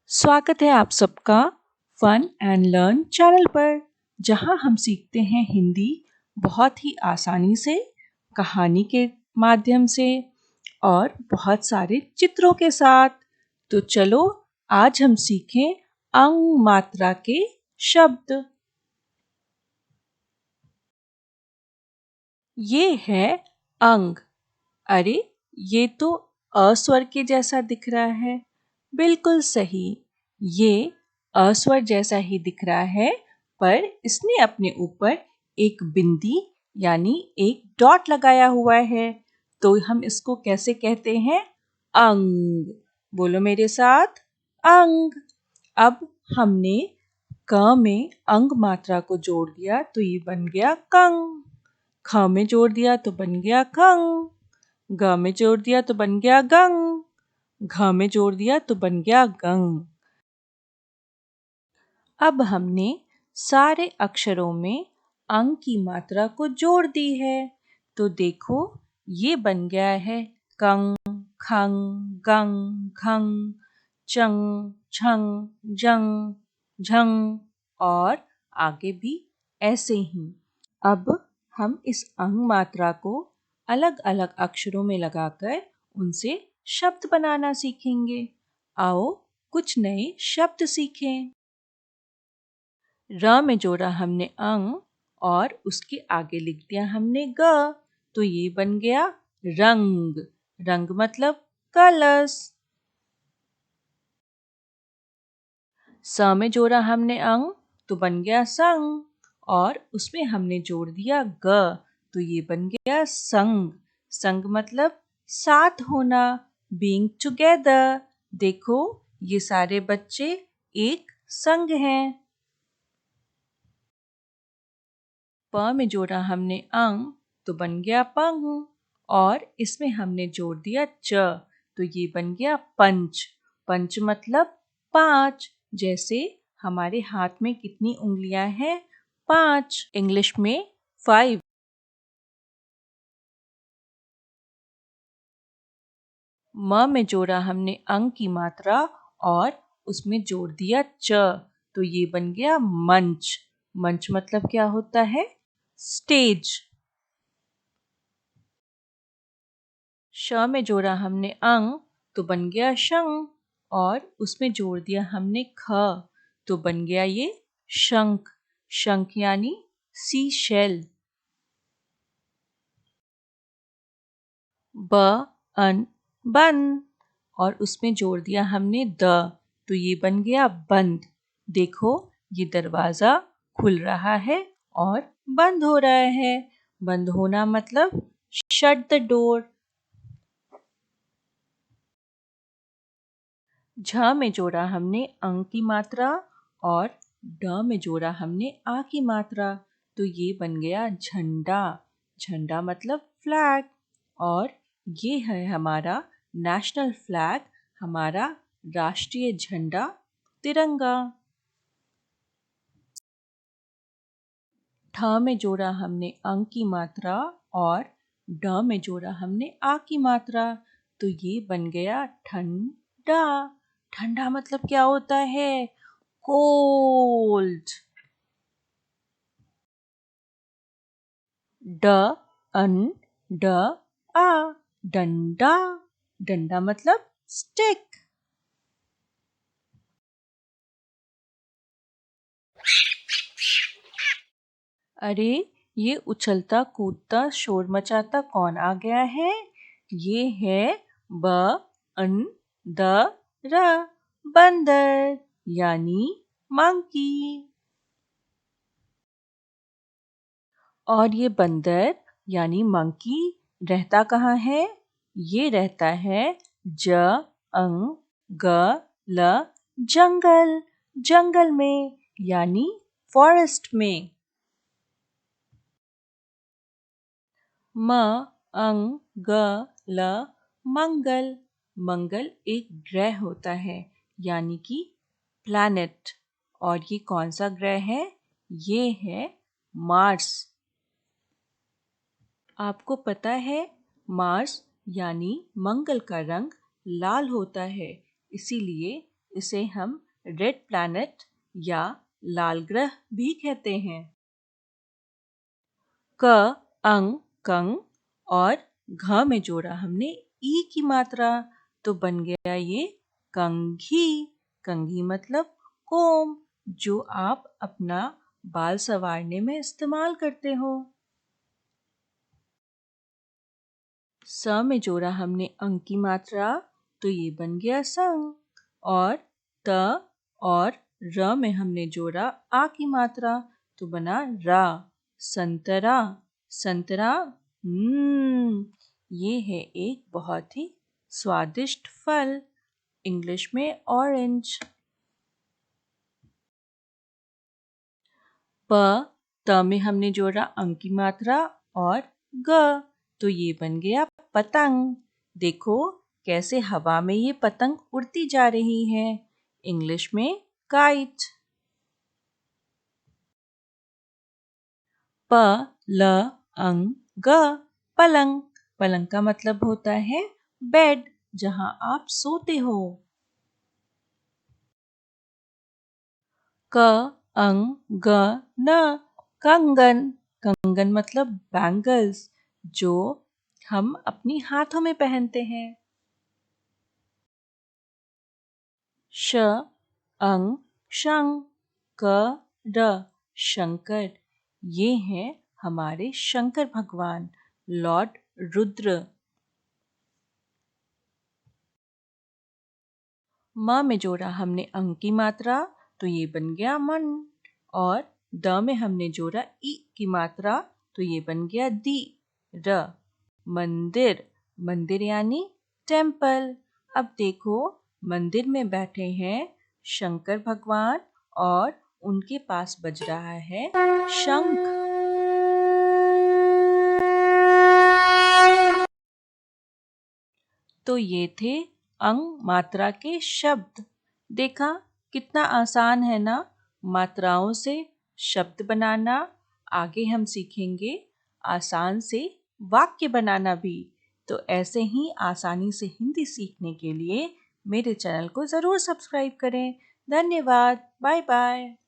स्वागत है आप सबका फन एंड लर्न चैनल पर, जहां हम सीखते हैं हिंदी बहुत ही आसानी से, कहानी के माध्यम से और बहुत सारे चित्रों के साथ। तो चलो आज हम सीखें अंग मात्रा के शब्द। ये है अंग। अरे, ये तो अ स्वर के जैसा दिख रहा है। बिल्कुल सही, ये अ स्वर जैसा ही दिख रहा है, पर इसने अपने ऊपर एक बिंदी यानी एक डॉट लगाया हुआ है। तो हम इसको कैसे कहते हैं? अंग। बोलो मेरे साथ, अंग। अब हमने क में अंग मात्रा को जोड़ दिया तो ये बन गया कंग। ख में जोड़ दिया तो बन गया खंग। ग में जोड़ दिया तो बन गया गंग। घ में जोड़ दिया तो बन गया गंग। अब हमने सारे अक्षरों में अंग की मात्रा को जोड़ दी है, तो देखो ये बन गया है कंग, खंग, गंग, घंग, चंग, छंग, जंग, झंग और आगे भी ऐसे ही। अब हम इस अंग मात्रा को अलग अलग अक्षरों में लगाकर उनसे शब्द बनाना सीखेंगे। आओ कुछ नए शब्द सीखें। र में जोड़ा हमने अंग और उसके आगे लिख दिया हमने ग, तो ये बन गया रंग। रंग मतलब कलर्स। स में जोड़ा हमने अंग तो बन गया संग और उसमें हमने जोड़ दिया ग, तो ये बन गया संग। संग मतलब साथ होना, बीइंग टुगेदर। देखो ये सारे बच्चे एक संग हैं। प में जोड़ा हमने अंग तो बन गया पंग और इसमें हमने जोड़ दिया च, तो ये बन गया पंच। पंच मतलब पांच। जैसे हमारे हाथ में कितनी उंगलियां हैं? 5। इंग्लिश में 5। म में जोड़ा हमने अंग की मात्रा और उसमें जोड़ दिया च, तो ये बन गया मंच। मंच मतलब क्या होता है? स्टेज। श में जोड़ा हमने अंग तो बन गया शंख और उसमें जोड़ दिया हमने ख, तो बन गया ये शंख। शंख यानी सी शेल। ब अन बन और उसमें जोड़ दिया हमने द, तो ये बन गया बंद। देखो ये दरवाजा खुल रहा है और बंद हो रहा है। बंद होना मतलब शट द डोर। झ में जोड़ा हमने अंग की मात्रा और ड में जोड़ा हमने आ की मात्रा, तो ये बन गया झंडा। झंडा मतलब फ्लैग और ये है हमारा नेशनल फ्लैग, हमारा राष्ट्रीय झंडा तिरंगा। ठ में जोड़ा हमने अंग की मात्रा और ड में जोड़ा हमने आ की मात्रा, तो ये बन गया ठंडा। ठंडा मतलब क्या होता है? कोल्ड। ड अन ड आ डंडा। डंडा मतलब स्टिक। अरे, ये उछलता कूदता शोर मचाता कौन आ गया है? ये है ब अन द र, बंदर यानी मंकी। और ये बंदर यानी मंकी रहता कहाँ है? ये रहता है ज अंग ग ल जंगल। जंगल में यानी फॉरेस्ट में। म अंग ग ल मंगल। मंगल एक ग्रह होता है यानी कि प्लैनेट। और ये कौन सा ग्रह है? ये है मार्स। आपको पता है मार्स यानी मंगल का रंग लाल होता है, इसीलिए इसे हम रेड प्लैनेट या लाल ग्रह भी कहते हैं। क, अंग, कंग और घ में जोड़ा हमने ई की मात्रा, तो बन गया ये कंघी। कंघी मतलब कोम, जो आप अपना बाल संवारने में इस्तेमाल करते हो। स में जोड़ा हमने अंग की मात्रा, तो ये बन गया संग। और त और र में हमने जोड़ा आ की मात्रा, तो बना रा, संतरा। संतरा ये है एक बहुत ही स्वादिष्ट फल, इंग्लिश में ऑरेंज। प, त में हमने जोड़ा अंग की मात्रा और ग, तो ये बन गया पतंग। देखो कैसे हवा में ये पतंग उड़ती जा रही है, इंग्लिश में काइट। प, ल, अंग, ग, पलंग। पलंग का मतलब होता है बेड, जहां आप सोते हो। क, अंग, ग, न, कंगन। कंगन मतलब बैंगल्स, जो हम अपनी हाथों में पहनते हैं। श, अंग, शंग, क, र, शंकर। ये हैं हमारे शंकर भगवान, लॉर्ड रुद्र। म में जोड़ा हमने अंग की मात्रा, तो ये बन गया मन। और द में हमने जोड़ा ई की मात्रा, तो ये बन गया दी, र, मंदिर। मंदिर यानी टेम्पल। अब देखो मंदिर में बैठे हैं शंकर भगवान और उनके पास बज रहा है शंख। तो ये थे अंग मात्रा के शब्द। देखा कितना आसान है ना मात्राओं से शब्द बनाना। आगे हम सीखेंगे आसान से वाक्य बनाना भी। तो ऐसे ही आसानी से हिंदी सीखने के लिए मेरे चैनल को ज़रूर सब्सक्राइब करें। धन्यवाद। Bye bye.